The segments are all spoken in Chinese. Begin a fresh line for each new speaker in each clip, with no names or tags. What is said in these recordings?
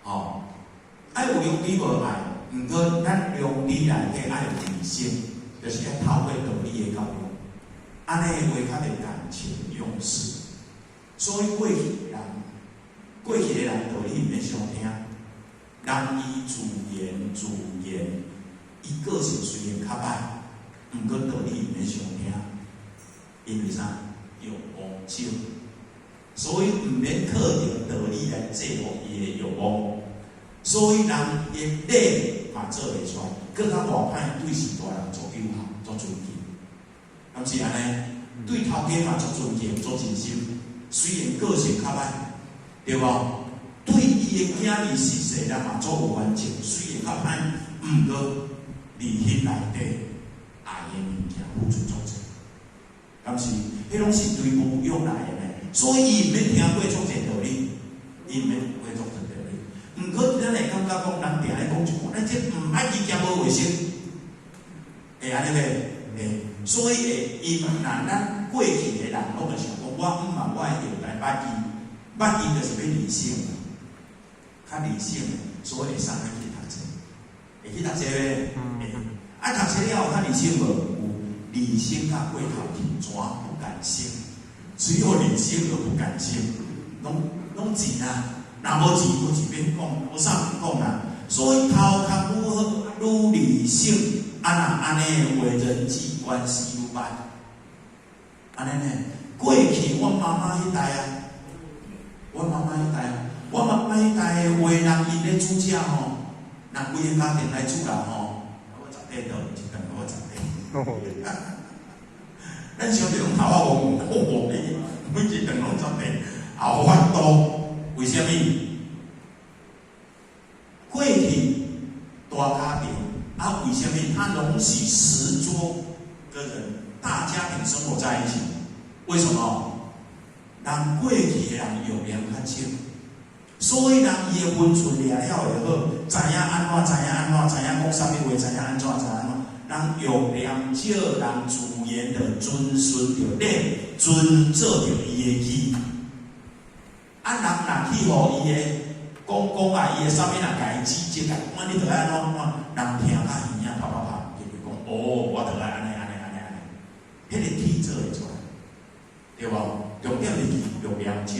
吼，爱有用理无爱，毋过咱用理内底爱有理性，就是要透过道理的教育，安尼话较袂感情用事。所以过去的人道理毋免伤听，人伊自言，伊个性虽然较歹，毋过道理毋免伤听，因为啥？有妄想，所以毋免靠着道理来制服伊的欲望。所以人的礼嘛做袂出来，更较外歹对时大人做友好、做尊敬，敢是安尼？对头家嘛做尊敬、做真心，虽然个性较歹，对无？对伊的囝儿逝世人嘛做有完情，虽然较歹，毋过利益内底爱的物件付出作者，敢是？迄拢是对无用来的呢，所以伊毋免听过足侪道理，伊毋免过足侪道理。毋过咱会感觉讲，人定咧讲一句，咱这毋爱去行无卫生，会安尼袂？会。所以会因咱过去的人拢会想讲，我毋嘛，我会用来捌伊就是要理性，较理性的，所以会送咱去读册，会去读册袂？会。啊，读册了后较理性无？理性甲过头去怎不甘心？只有理性而不甘心，拢钱啊！若无钱，无钱免讲，无啥免讲啦。所以头壳愈好愈理性，安尼为人际关系愈歹。安尼呢？过去阮妈妈迄代啊，阮妈妈迄代的话，人因咧煮食吼，人规个家庭来煮啦吼，我10块倒一顿，我10块。咱想着用头仔王好你，每一顿拢10块，后法度，为什么？过去大家庭啊，为什么他容许10桌个人大家庭生活在一起？为什么？人过去的人有良较少，所以人伊的分寸抓了会好，知影安怎，知影讲啥物话，知影安怎。人有良少，人自然的遵循着礼，遵照着伊的去。啊，人若去互伊的讲啊，伊的啥物人家己指责，我你着爱安怎？人听较耳影啪，就是讲哦，我着爱安尼。迄个体做会出来，对无？重点是有良少，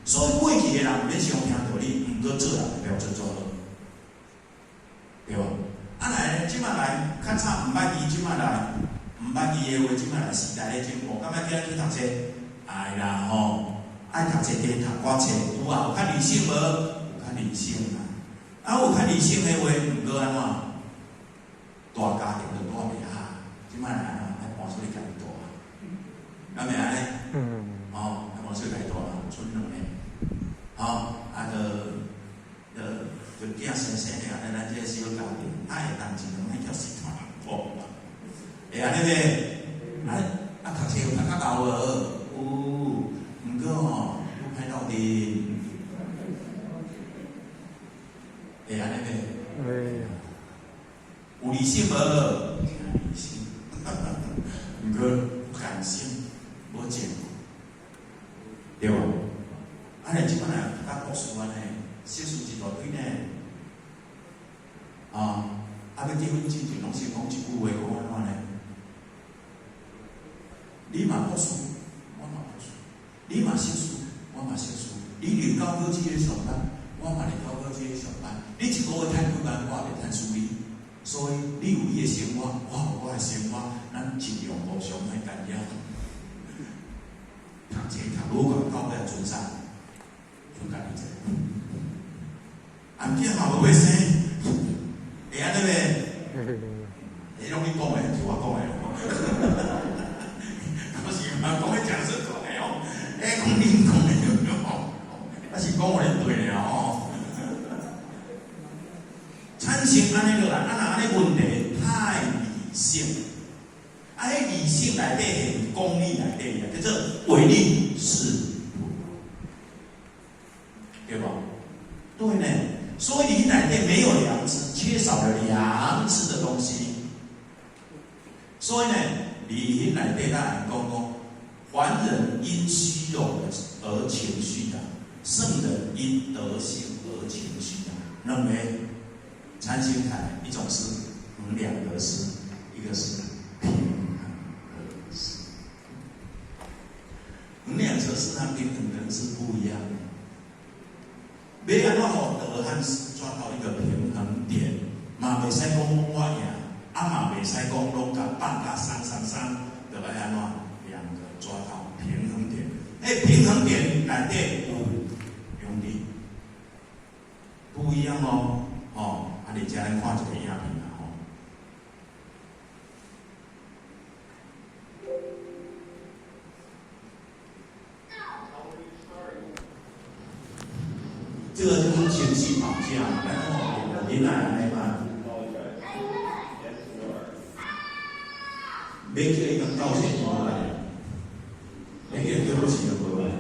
所以过去的人免伤听道理，毋过做人标准做好，对无？啊来，即摆来较早毋捌伊，即摆来毋捌伊的话，即摆来时代咧进步，感觉叫咱去读册，哎啦吼，爱读册加读歌册，有啊，有较理性无？有较理性啦。啊，有较理性的话，毋过安怎？大家庭就大袂下，即摆来安怎？爱搬出去家己住啊？敢袂安尼？哦，爱搬出去家己住啊，剩2个，哦，就囝生了，咱这个小家庭，会当一两个叫10团哦，会安尼袂？啊，读册有读较厚无？有，毋过吼，愈歹斗阵，会安尼袂？会。有理性无？理性，毋过感性无情，对无？安尼即摆来读国术安尼，小事一大堆呢。啊！要结婚之前，拢是讲一句话，讲安怎呢？你嘛读书，我嘛读书；你嘛读书，我嘛读书；你入高科技咧上班，我嘛入高科技咧上班。你一个月趁几万，我也趁输你。所以你有你的生活，我有我的生活，咱尽量互相来干扰。读册读愈悬，到尾准啥？就家己做。囝嘛无要生。会安尼袂？迄拢你讲的，是我讲的。可是嘛，讲的讲是讲的哦，讲恁讲的哦，那是讲我恁对的哦。产生安尼落来，安尼问题太理性，迄理性内底是功利内底的，叫做唯利是图，对吧？对呢。所以你内底没有良知，缺少了良知的东西。所以呢，你内底咱讲，凡人因虚荣而情绪啊，圣人因德性而情绪啊。认为禅心态一种是两个是，一个是平衡的事。两者是它平衡的是不一样的。要安怎互得和失抓到一个平衡点，嘛袂使讲我赢，嘛袂使讲拢甲放甲3，就要安怎两个抓到平衡点。平衡点内底有用力，不一样哦。你家人看一个影片啦吼。这个就是情绪绑架，然后你奶奶嘛，没叫一个道歉出来，没叫对不起的回来。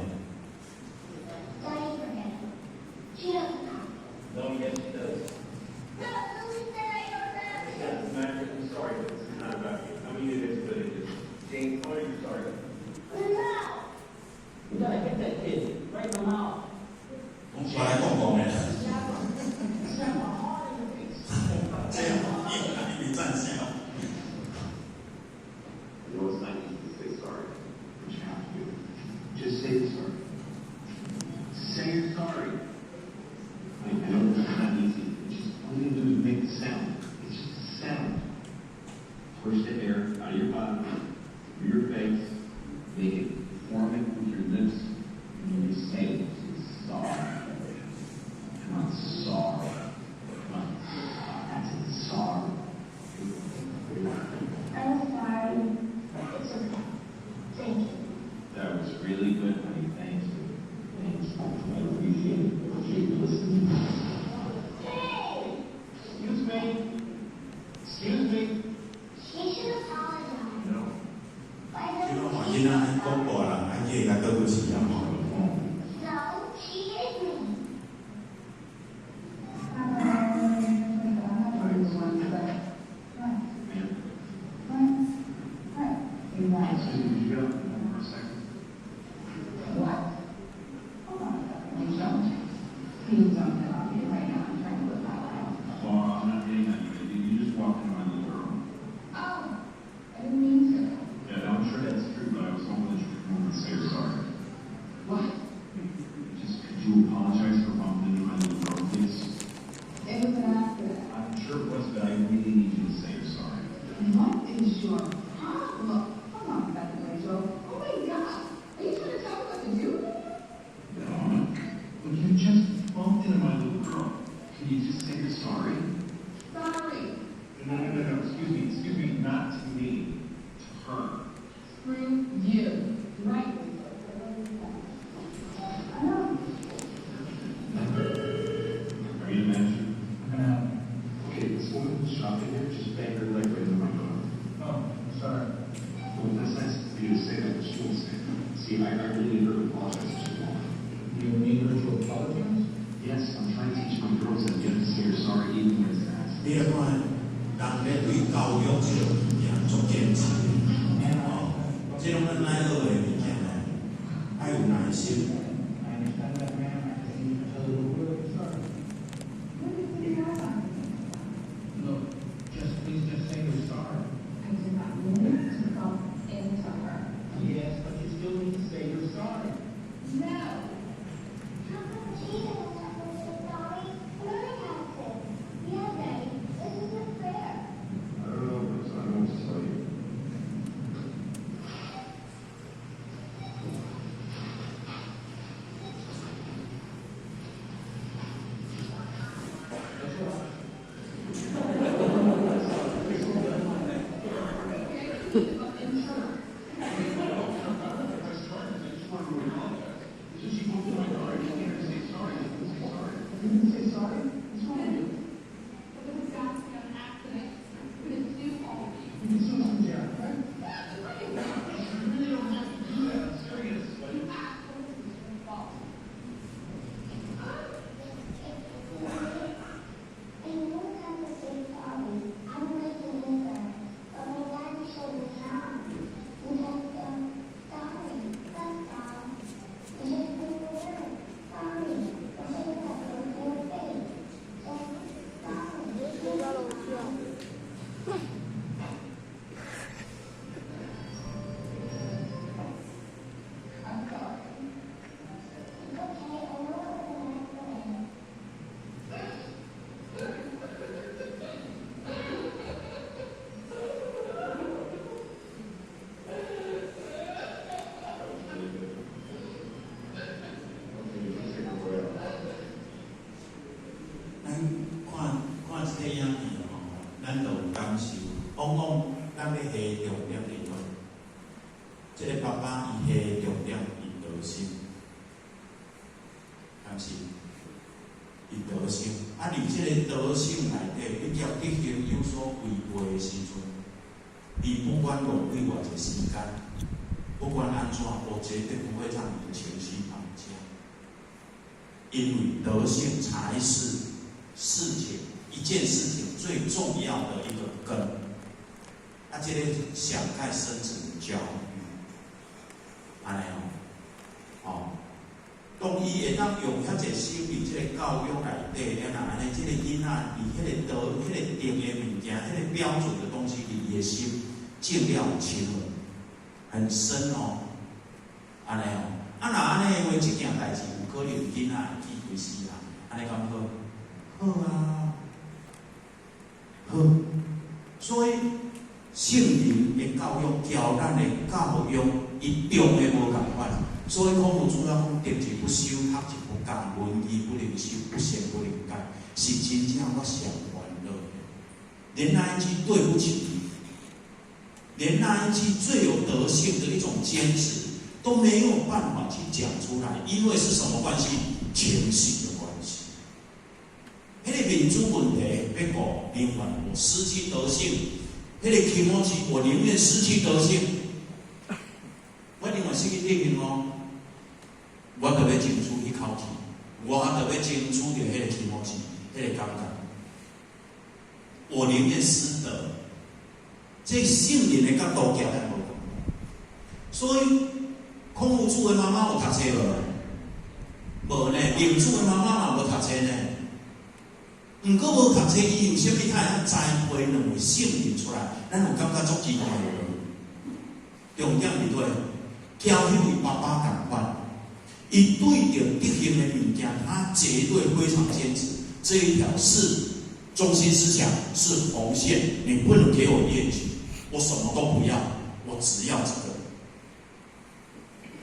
看这个影片吼，咱就有感受，往往咱要下重点伫落，这个爸爸伊下重点伊德性，但是伊德性，啊，伫这个德性内底，你要执行有所违背的时阵，伊不管浪费偌济时间，不管安怎，我绝对不会让你的情绪绑架，因为德性才是一件事情最重要的一个根。啊，这个想盖生子的教育，安尼哦，当伊会当用遐济心理这个教育内底，然后安尼，这个囡仔伫迄个德、迄个定的物件、迄个标准的东西伫伊的心进了深了，很深哦，安尼哦，啊，若安尼的话，这件代志有可能囡仔会记规世人，安尼敢好？好啊，好，所以圣灵的教育、教咱的教育，伊重的无共款。所以孔夫子讲：德之不修，学之不讲，文艺不灵修，不贤不灵改，是真正我上欢乐。连那一句对不起你，连那一句最有德性的一种坚持，都没有办法去讲出来，因为是什么关系？情绪的关系。迄个民主问题，要讲宁愿我失去德性，迄个气持ち，我宁愿失去德性。我宁愿失去德性哦，我就要争取迄口气，我就要争取着迄个气持ち，迄个感觉。我宁愿失德。这圣灵的角度行来无同。所以孔夫子的妈妈有读册无？无呢。明主的妈妈嘛无读册呢。毋过无读册，伊有啥物他会栽培两位圣灵出来？咱有感觉足奇怪无？重点伫对，教迄位爸爸同款，伊对着德行的物件，他绝对非常坚持。这一条是中心思想，是红线，你不能给我越矩。我什么都不要，我只要这个。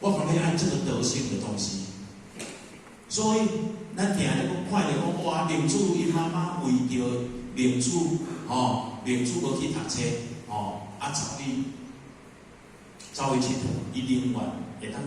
我旁边按这个德性的东西，所以咱定咧讲看着讲，哇，明主因妈妈为着明主明主无去读册走去佚佗，伊宁愿会当。